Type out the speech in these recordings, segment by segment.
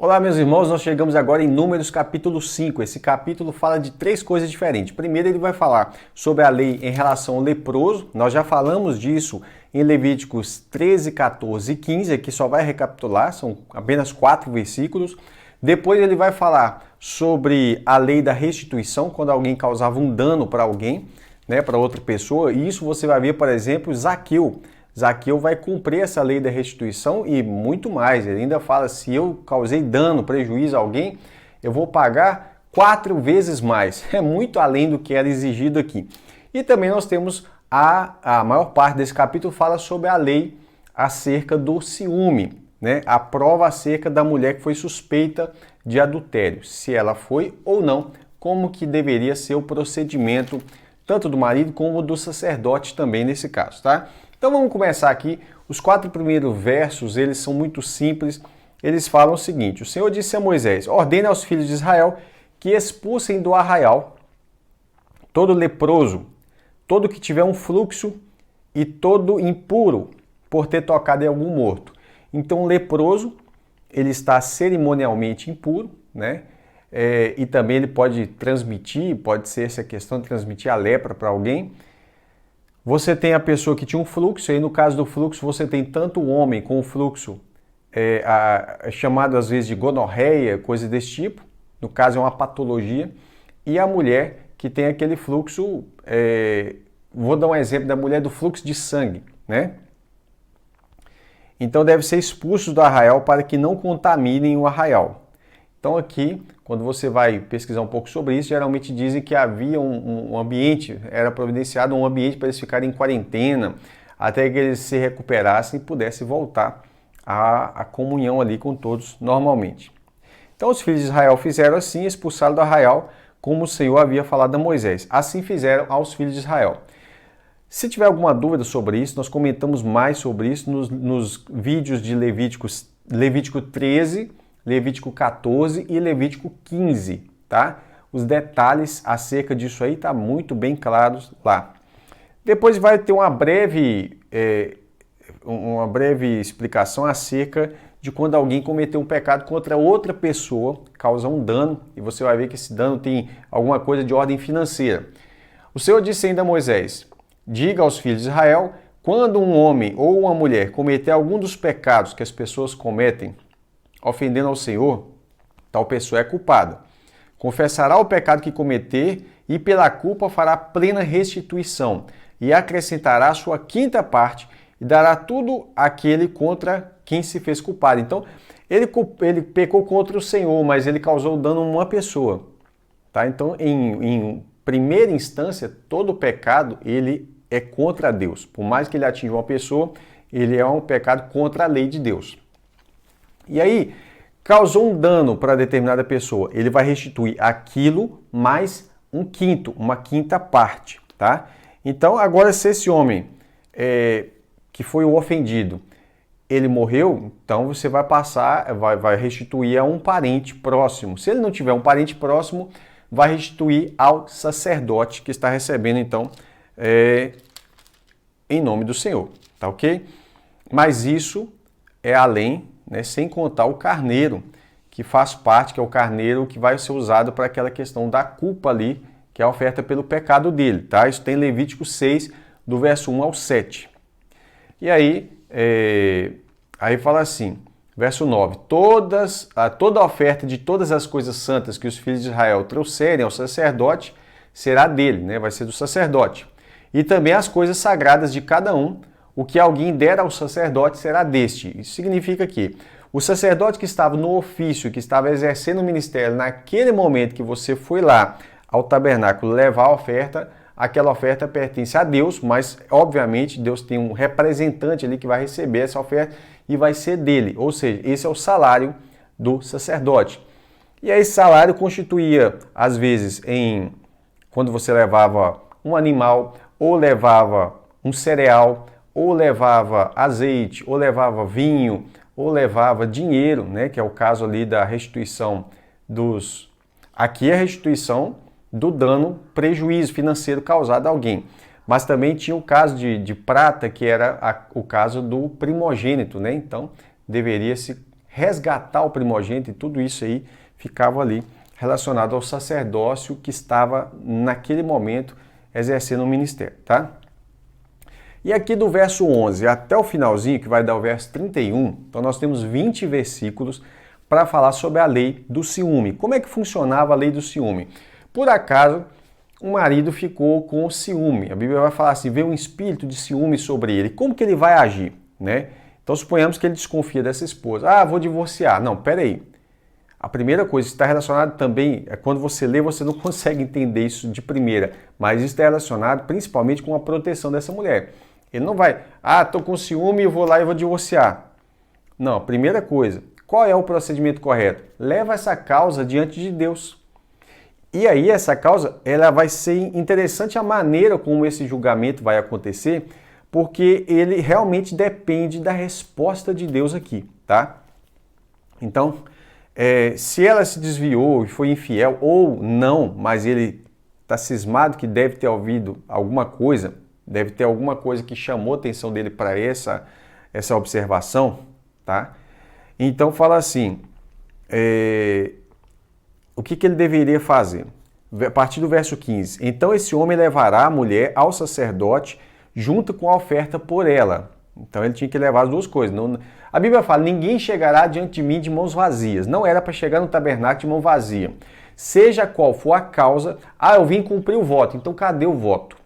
Olá, meus irmãos, nós chegamos agora em Números capítulo 5. Esse capítulo fala de três coisas diferentes. Primeiro, ele vai falar sobre a lei em relação ao leproso. Nós já falamos disso em Levíticos 13, 14 e 15. Aqui só vai recapitular, são apenas 4 versículos. Depois ele vai falar sobre a lei da restituição, quando alguém causava um dano para alguém, para outra pessoa. E isso você vai ver, por exemplo, Zaqueu. Zaqueu vai cumprir essa lei da restituição e muito mais. Ele ainda fala, se eu causei dano, prejuízo a alguém, eu vou pagar 4 vezes mais. É muito além do que era exigido aqui. E também nós temos a maior parte desse capítulo fala sobre a lei acerca do ciúme, a prova acerca da mulher que foi suspeita de adultério, se ela foi ou não, como que deveria ser o procedimento tanto do marido como do sacerdote também nesse caso, tá? Então vamos começar aqui. Os 4 primeiros versos, eles são muito simples. Eles falam o seguinte: o Senhor disse a Moisés: ordene aos filhos de Israel que expulsem do arraial todo leproso, todo que tiver um fluxo e todo impuro por ter tocado em algum morto. Então o leproso, ele está cerimonialmente impuro, e também ele pode transmitir, pode ser essa questão de transmitir a lepra para alguém. Você tem a pessoa que tinha um fluxo, e no caso do fluxo você tem tanto o homem com o fluxo chamado às vezes de gonorreia, coisa desse tipo, no caso é uma patologia, e a mulher que tem aquele fluxo, vou dar um exemplo da mulher do fluxo de sangue, Então deve ser expulsos do arraial para que não contaminem o arraial. Então aqui, quando você vai pesquisar um pouco sobre isso, geralmente dizem que havia um ambiente, era providenciado um ambiente para eles ficarem em quarentena, até que eles se recuperassem e pudessem voltar à comunhão ali com todos normalmente. Então os filhos de Israel fizeram assim, expulsaram do arraial, como o Senhor havia falado a Moisés. Assim fizeram aos filhos de Israel. Se tiver alguma dúvida sobre isso, nós comentamos mais sobre isso nos vídeos de Levítico 13, Levítico 14 e Levítico 15, tá? Os detalhes acerca disso aí tá muito bem claros lá. Depois vai ter uma breve explicação acerca de quando alguém cometeu um pecado contra outra pessoa, causa um dano, e você vai ver que esse dano tem alguma coisa de ordem financeira. O Senhor disse ainda a Moisés: diga aos filhos de Israel, quando um homem ou uma mulher cometer algum dos pecados que as pessoas cometem, ofendendo ao Senhor, tal pessoa é culpada. Confessará o pecado que cometer e pela culpa fará plena restituição e acrescentará a sua 5ª parte e dará tudo àquele contra quem se fez culpado. Então, ele pecou contra o Senhor, mas ele causou dano a uma pessoa. Tá? Então, em primeira instância, todo pecado ele é contra Deus. Por mais que ele atinja uma pessoa, ele é um pecado contra a lei de Deus. E aí, causou um dano para determinada pessoa, ele vai restituir aquilo mais uma 5ª parte, tá? Então, agora se esse homem que foi o ofendido, ele morreu, então você vai passar, vai restituir a um parente próximo. Se ele não tiver um parente próximo, vai restituir ao sacerdote que está recebendo, então, em nome do Senhor, tá ok? Mas isso é além, sem contar o carneiro, que faz parte, que é o carneiro que vai ser usado para aquela questão da culpa ali, que é a oferta pelo pecado dele, tá? Isso tem Levítico 6, do verso 1 ao 7. E aí, aí fala assim, verso 9, toda a oferta de todas as coisas santas que os filhos de Israel trouxerem ao sacerdote será dele, vai ser do sacerdote. E também as coisas sagradas de cada um, o que alguém der ao sacerdote será deste. Isso significa que o sacerdote que estava no ofício, que estava exercendo o ministério, naquele momento que você foi lá ao tabernáculo levar a oferta, aquela oferta pertence a Deus, mas obviamente Deus tem um representante ali que vai receber essa oferta e vai ser dele. Ou seja, esse é o salário do sacerdote. E aí esse salário constituía, às vezes, quando você levava um animal, ou levava um cereal, ou levava azeite, ou levava vinho, ou levava dinheiro, que é o caso ali da restituição dos... Aqui é a restituição do dano, prejuízo financeiro causado a alguém. Mas também tinha o caso de prata, que era o caso do primogênito, Então, deveria-se resgatar o primogênito, e tudo isso aí ficava ali relacionado ao sacerdócio que estava naquele momento exercendo o ministério, tá? E aqui do verso 11 até o finalzinho, que vai dar o verso 31, então nós temos 20 versículos para falar sobre a lei do ciúme. Como é que funcionava a lei do ciúme? Por acaso, o marido ficou com ciúme. A Bíblia vai falar assim, veio um espírito de ciúme sobre ele. Como que ele vai agir, né? Então suponhamos que ele desconfia dessa esposa. Ah, vou divorciar. Não, peraí. A primeira coisa que está relacionada também, é quando você lê, você não consegue entender isso de primeira, mas isso está relacionado principalmente com a proteção dessa mulher. Ele não vai, tô com ciúme, eu vou lá e vou divorciar. Não, a primeira coisa, qual é o procedimento correto? Leva essa causa diante de Deus. E aí essa causa, ela vai ser interessante a maneira como esse julgamento vai acontecer, porque ele realmente depende da resposta de Deus aqui, tá? Então, se ela se desviou e foi infiel ou não, mas ele está cismado que deve ter ouvido alguma coisa, deve ter alguma coisa que chamou a atenção dele para essa observação, tá? Então fala assim, o que ele deveria fazer? A partir do verso 15. Então esse homem levará a mulher ao sacerdote junto com a oferta por ela. Então ele tinha que levar as duas coisas. A Bíblia fala, ninguém chegará diante de mim de mãos vazias. Não era para chegar no tabernáculo de mão vazia. Seja qual for a causa, eu vim cumprir o voto. Então cadê o voto?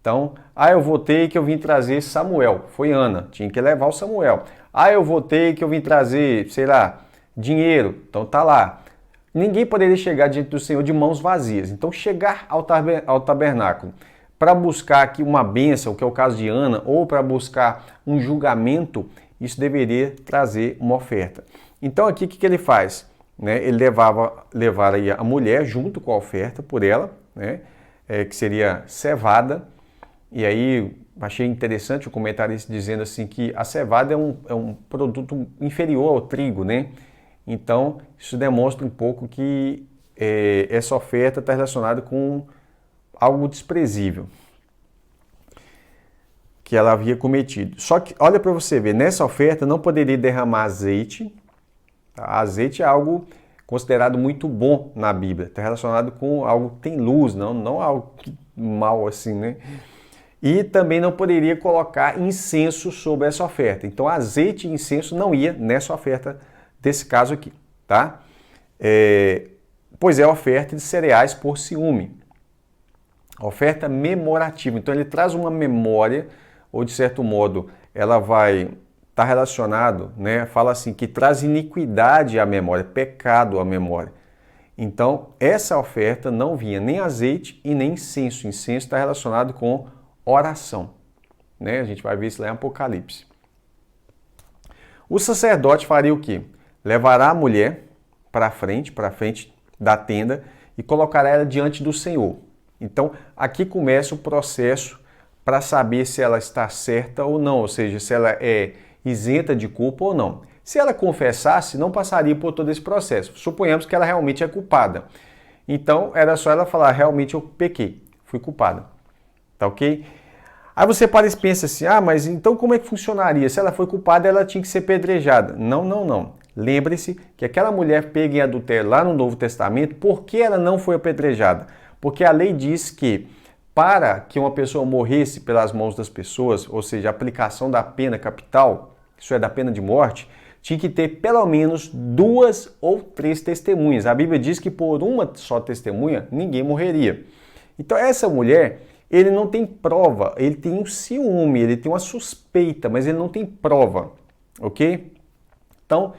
Então, eu votei que eu vim trazer Samuel. Foi Ana, tinha que levar o Samuel. Eu votei que eu vim trazer, sei lá, dinheiro. Então tá lá. Ninguém poderia chegar diante do Senhor de mãos vazias. Então chegar ao tabernáculo para buscar aqui uma bênção, que é o caso de Ana, ou para buscar um julgamento, isso deveria trazer uma oferta. Então aqui o que ele faz? Ele levaria a mulher junto com a oferta por ela, né? Que seria cevada. E aí achei interessante o comentarista dizendo assim que a cevada é um produto inferior ao trigo, né? Então isso demonstra um pouco que essa oferta está relacionada com algo desprezível que ela havia cometido. Só que, olha para você ver, nessa oferta não poderia derramar azeite. Tá? Azeite é algo considerado muito bom na Bíblia. Está relacionado com algo que tem luz, não algo mal assim, né? E também não poderia colocar incenso sobre essa oferta. Então, azeite e incenso não ia nessa oferta desse caso aqui, tá? Pois é a oferta de cereais por ciúme. Oferta memorativa. Então, ele traz uma memória, ou de certo modo, ela vai estar relacionado, né? Fala assim, que traz iniquidade à memória, pecado à memória. Então, essa oferta não vinha nem azeite e nem incenso. Incenso está relacionado com oração, né? A gente vai ver isso lá em Apocalipse. O sacerdote faria o quê? Levará a mulher para frente da tenda e colocará ela diante do Senhor. Então, aqui começa o processo para saber se ela está certa ou não, ou seja, se ela é isenta de culpa ou não. Se ela confessasse, não passaria por todo esse processo. Suponhamos que ela realmente é culpada. Então, era só ela falar, realmente eu pequei, fui culpada. Tá ok? Aí você pensa assim, mas então como é que funcionaria? Se ela foi culpada, ela tinha que ser pedrejada. Não. Lembre-se que aquela mulher pega em adultério lá no Novo Testamento, por que ela não foi apedrejada? Porque a lei diz que para que uma pessoa morresse pelas mãos das pessoas, ou seja, a aplicação da pena capital, isso é da pena de morte, tinha que ter pelo menos 2 ou 3 testemunhas. A Bíblia diz que por uma só testemunha, ninguém morreria. Então essa mulher, ele não tem prova, ele tem um ciúme, ele tem uma suspeita, mas ele não tem prova, ok? Então,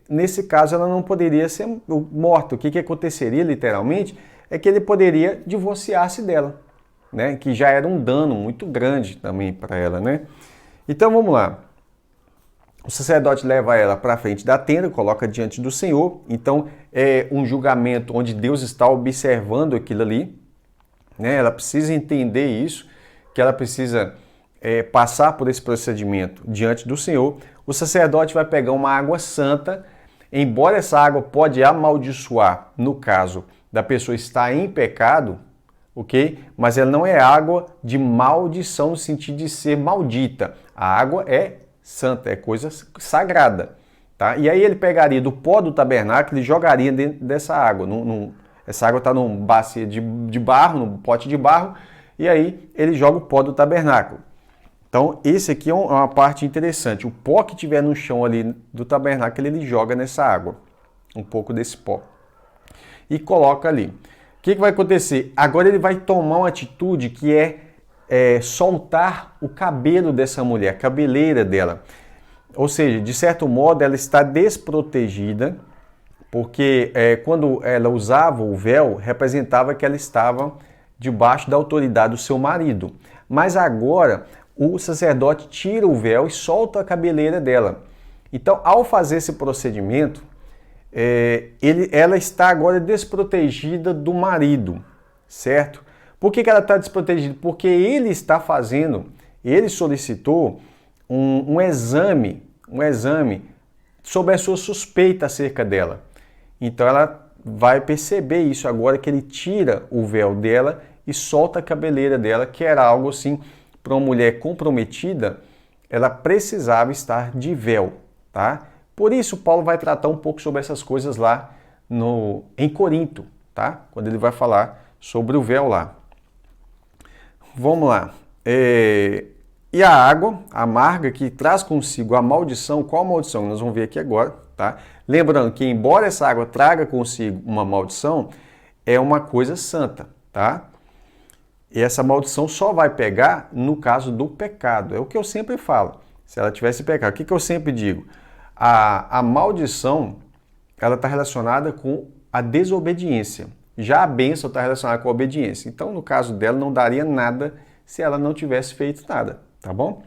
nesse caso, ela não poderia ser morta. O que aconteceria, literalmente, é que ele poderia divorciar-se dela, né? Que já era um dano muito grande também para ela, né? Então, vamos lá. O sacerdote leva ela para frente da tenda, coloca diante do Senhor. Então, é um julgamento onde Deus está observando aquilo ali, né? Ela precisa entender isso, que ela precisa passar por esse procedimento diante do Senhor. O sacerdote vai pegar uma água santa, embora essa água pode amaldiçoar, no caso da pessoa estar em pecado, ok? Mas ela não é água de maldição no sentido de ser maldita. A água é santa, é coisa sagrada, tá? E aí ele pegaria do pó do tabernáculo e jogaria dentro dessa água. Essa água está numa bacia de barro, num pote de barro, e aí ele joga o pó do tabernáculo. Então, esse aqui é uma parte interessante. O pó que tiver no chão ali do tabernáculo, ele joga nessa água. Um pouco desse pó. E coloca ali. O que vai acontecer? Agora ele vai tomar uma atitude que é soltar o cabelo dessa mulher, a cabeleira dela. Ou seja, de certo modo, ela está desprotegida, porque quando ela usava o véu, representava que ela estava debaixo da autoridade do seu marido. Mas agora, o sacerdote tira o véu e solta a cabeleira dela. Então, ao fazer esse procedimento, ela está agora desprotegida do marido, certo? Por que ela está desprotegida? Porque ele solicitou um exame sobre a sua suspeita acerca dela. Então ela vai perceber isso agora que ele tira o véu dela e solta a cabeleira dela, que era algo assim, para uma mulher comprometida, ela precisava estar de véu, tá? Por isso Paulo vai tratar um pouco sobre essas coisas lá em Corinto, tá? Quando ele vai falar sobre o véu lá. Vamos lá. E a água amarga que traz consigo a maldição, qual maldição? Nós vamos ver aqui agora, tá? Lembrando que embora essa água traga consigo uma maldição, é uma coisa santa, tá? E essa maldição só vai pegar no caso do pecado. É o que eu sempre falo. Se ela tivesse pecado, o que eu sempre digo? A maldição, ela está relacionada com a desobediência. Já a bênção está relacionada com a obediência. Então, no caso dela, não daria nada se ela não tivesse feito nada, tá bom?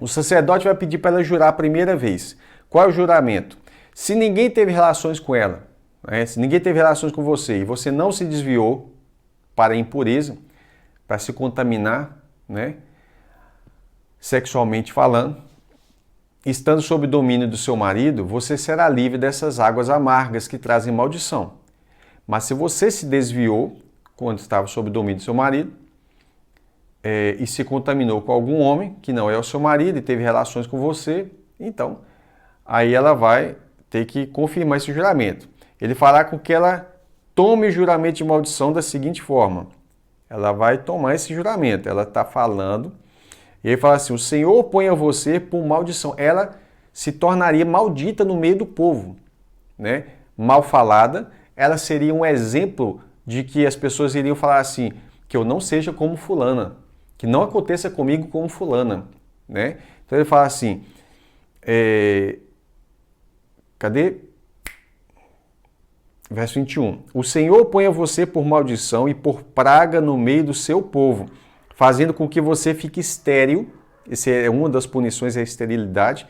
O sacerdote vai pedir para ela jurar a primeira vez. Qual é o juramento? Se ninguém teve relações com ela, né? Se ninguém teve relações com você e você não se desviou para a impureza, para se contaminar, né? Sexualmente falando, estando sob domínio do seu marido, você será livre dessas águas amargas que trazem maldição. Mas se você se desviou quando estava sob domínio do seu marido e se contaminou com algum homem que não é o seu marido e teve relações com você, então aí ela vai ter que confirmar esse juramento. Ele fará com que ela tome o juramento de maldição da seguinte forma. Ela vai tomar esse juramento. Ela está falando e ele fala assim, o Senhor põe a você por maldição. Ela se tornaria maldita no meio do povo, né? Mal falada. Ela seria um exemplo de que as pessoas iriam falar assim, que eu não seja como fulana, que não aconteça comigo como fulana, né? Então ele fala assim, cadê? Verso 21. O Senhor põe a você por maldição e por praga no meio do seu povo, fazendo com que você fique estéril. Essa é uma das punições, é a esterilidade.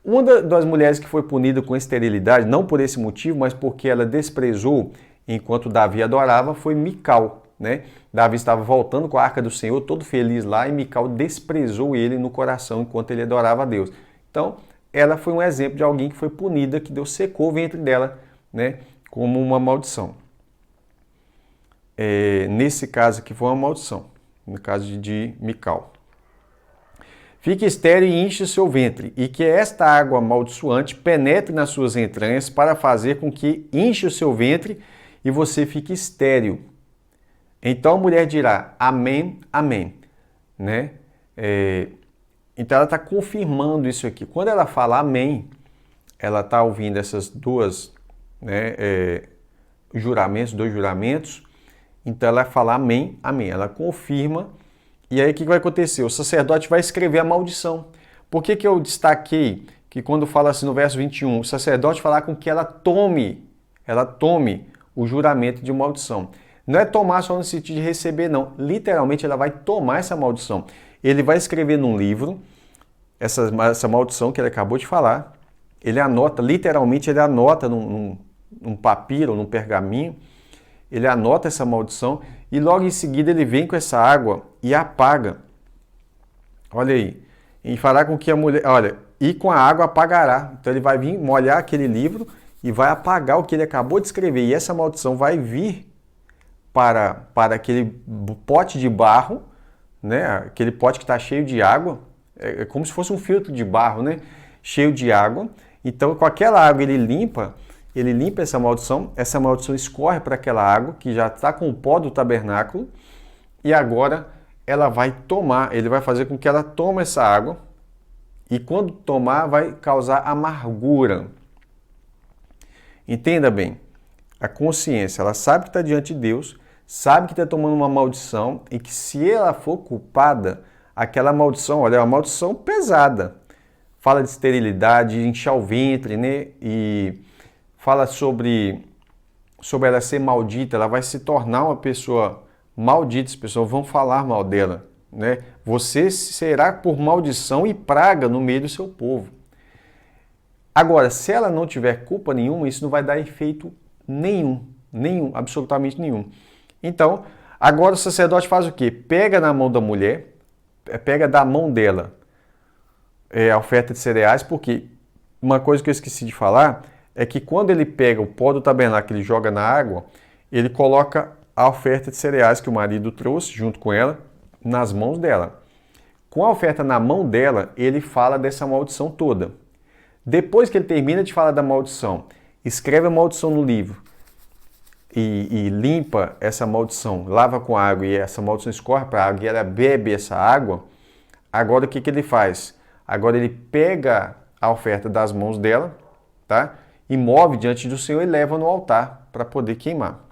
Uma das mulheres que foi punida com esterilidade, não por esse motivo, mas porque ela desprezou enquanto Davi adorava, foi Mical, né? Davi estava voltando com a arca do Senhor, todo feliz lá, e Mical desprezou ele no coração enquanto ele adorava a Deus. Então, ela foi um exemplo de alguém que foi punida, que Deus secou o ventre dela, né? Como uma maldição. Nesse caso aqui foi uma maldição, no caso de Mical. Fique estéril e enche o seu ventre, e que esta água amaldiçoante penetre nas suas entranhas para fazer com que enche o seu ventre e você fique estéril. Então a mulher dirá, amém, amém. Né? Então ela está confirmando isso aqui. Quando ela fala amém, ela está ouvindo essas duas juramentos, dois juramentos. Então ela fala amém, amém. Ela confirma. E aí o que vai acontecer? O sacerdote vai escrever a maldição. Por que eu destaquei que quando fala assim no verso 21, o sacerdote falar com que ela tome o juramento de maldição. Não é tomar só no sentido de receber, não. Literalmente ela vai tomar essa maldição. Ele vai escrever num livro essa maldição que ele acabou de falar. Ele anota, literalmente ele anota num papiro, num pergaminho. Ele anota essa maldição e logo em seguida ele vem com essa água e apaga. Olha aí. E fará com que a mulher... Olha, e com a água apagará. Então ele vai vir molhar aquele livro e vai apagar o que ele acabou de escrever. E essa maldição vai vir para aquele pote de barro, né? Aquele pote que está cheio de água. É como se fosse um filtro de barro, né? Cheio de água. Então, com aquela água ele limpa essa maldição escorre para aquela água que já está com o pó do tabernáculo e agora ele vai fazer com que ela tome essa água e quando tomar vai causar amargura. Entenda bem, a consciência, ela sabe que está diante de Deus, sabe que está tomando uma maldição e que se ela for culpada, aquela maldição, olha, é uma maldição pesada. Fala de esterilidade, de inchar o ventre, né? E fala sobre ela ser maldita, ela vai se tornar uma pessoa maldita, as pessoas vão falar mal dela, né? Você será por maldição e praga no meio do seu povo. Agora, se ela não tiver culpa nenhuma, isso não vai dar efeito nenhum, absolutamente nenhum. Então, agora o sacerdote faz o quê? Pega na mão da mulher, pega da mão dela a oferta de cereais, porque uma coisa que eu esqueci de falar é que quando ele pega o pó do tabernáculo e joga na água, ele coloca a oferta de cereais que o marido trouxe junto com ela nas mãos dela. Com a oferta na mão dela, ele fala dessa maldição toda. Depois que ele termina de falar da maldição, escreve a maldição no livro e limpa essa maldição, lava com água e essa maldição escorre para a água e ela bebe essa água, agora o que ele faz? Agora ele pega a oferta das mãos dela, tá? E move diante do Senhor e leva no altar para poder queimar.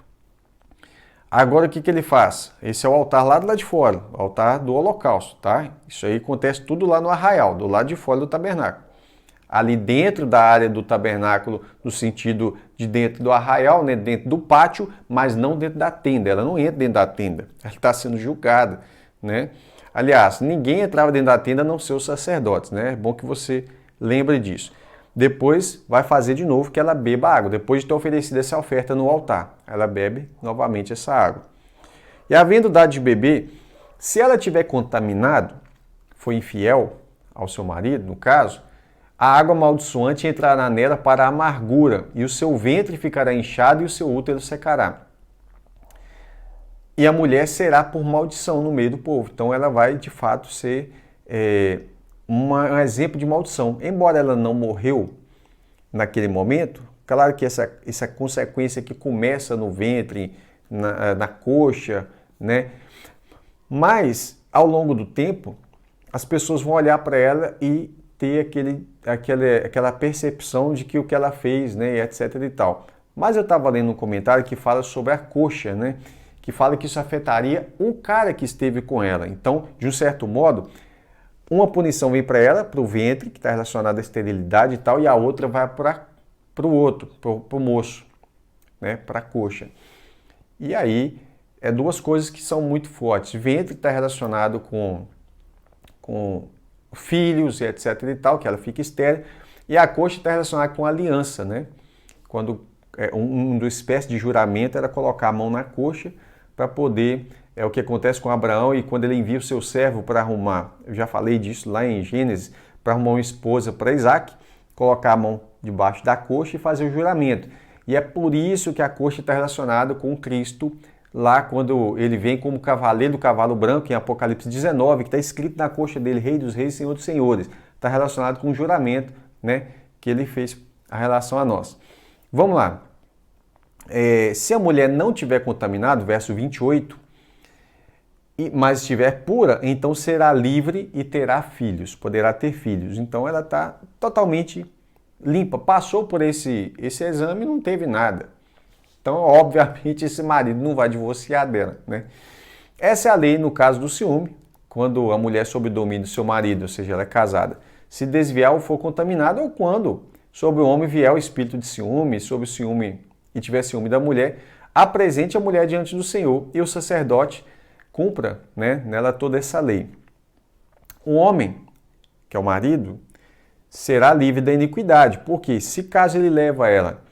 Agora o que ele faz? Esse é o altar lá do lado de fora, o altar do holocausto, tá? Isso aí acontece tudo lá no arraial, do lado de fora do tabernáculo. Ali dentro da área do tabernáculo, no sentido de dentro do arraial, né? Dentro do pátio, mas não dentro da tenda. Ela não entra dentro da tenda, ela está sendo julgada, né? Aliás, ninguém entrava dentro da tenda a não ser os sacerdotes, né? É bom que você lembre disso. Depois vai fazer de novo que ela beba água. Depois de ter oferecido essa oferta no altar, ela bebe novamente essa água. E havendo dado de beber, se ela tiver contaminado, foi infiel ao seu marido, no caso, a água amaldiçoante entrará nela para a amargura, e o seu ventre ficará inchado e o seu útero secará. E a mulher será por maldição no meio do povo. Então ela vai, de fato, ser um exemplo de maldição. Embora ela não morreu naquele momento, claro que essa consequência que começa no ventre, na coxa, né? Mas, ao longo do tempo, as pessoas vão olhar para ela e ter aquela percepção de que o que ela fez, né, etc e tal. Mas eu estava lendo um comentário que fala sobre a coxa, né? Que fala que isso afetaria o cara que esteve com ela. Então, de um certo modo, uma punição vem para ela, para o ventre, que está relacionado à esterilidade e tal, e a outra vai para o outro, para o moço, né? Para a coxa. E aí, duas coisas que são muito fortes. Ventre está relacionado com filhos, etc e tal, que ela fica estéril, e a coxa está relacionada com aliança, né? Quando uma espécie de juramento era colocar a mão na coxa para poder, o que acontece com Abraão e quando ele envia o seu servo para arrumar, eu já falei disso lá em Gênesis, para arrumar uma esposa para Isaac, colocar a mão debaixo da coxa e fazer o juramento. E é por isso que a coxa está relacionada com Cristo, lá quando ele vem como cavaleiro do cavalo branco, em Apocalipse 19, que está escrito na coxa dele, Rei dos Reis, Senhor dos Senhores. Está relacionado com o juramento, né, que ele fez a relação a nós. Vamos lá. Se a mulher não tiver contaminado, verso 28, mas estiver pura, então será livre e terá filhos, poderá ter filhos. Então ela está totalmente limpa, passou por esse exame e não teve nada. Então, obviamente, esse marido não vai divorciar dela, né? Essa é a lei no caso do ciúme, quando a mulher sob o domínio do seu marido, ou seja, ela é casada, se desviar ou for contaminada, ou quando sobre o homem vier o espírito de ciúme, sobre o ciúme e tiver ciúme da mulher, apresente a mulher diante do Senhor e o sacerdote cumpra, né, nela toda essa lei. O homem, que é o marido, será livre da iniquidade, porque se caso ele leva ela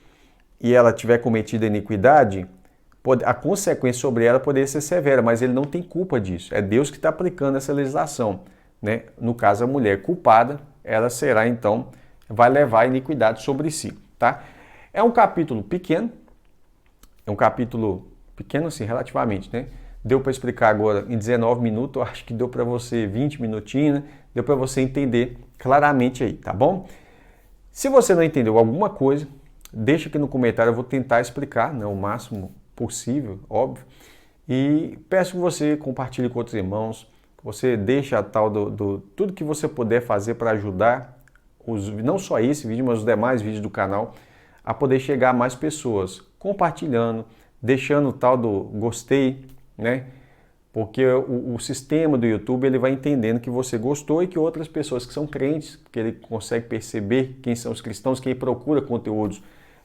e ela tiver cometido a iniquidade, a consequência sobre ela poderia ser severa, mas ele não tem culpa disso. É Deus que está aplicando essa legislação, né? No caso, a mulher culpada, ela será, então, vai levar a iniquidade sobre si, tá? É um capítulo pequeno, assim, relativamente, né? Deu para explicar agora em 19 minutos, eu acho que deu para você 20 minutinhos, né? Deu para você entender claramente aí, tá bom? Se você não entendeu alguma coisa, deixa aqui no comentário, eu vou tentar explicar, né, o máximo possível, óbvio. E peço que você compartilhe com outros irmãos, que você deixe a tal tudo que você puder fazer para ajudar, não só esse vídeo, mas os demais vídeos do canal, a poder chegar a mais pessoas, compartilhando, deixando o tal do gostei, né? Porque o sistema do YouTube ele vai entendendo que você gostou e que outras pessoas que são crentes, que ele consegue perceber quem são os cristãos, quem procura conteúdos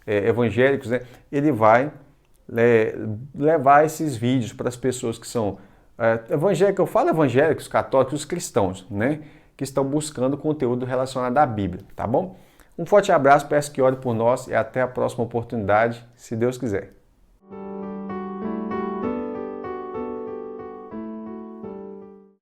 evangélicos, né? Ele vai levar esses vídeos para as pessoas que são evangélicos, eu falo evangélicos, católicos, os cristãos, né? Que estão buscando conteúdo relacionado à Bíblia, tá bom? Um forte abraço, peço que ore por nós e até a próxima oportunidade, se Deus quiser.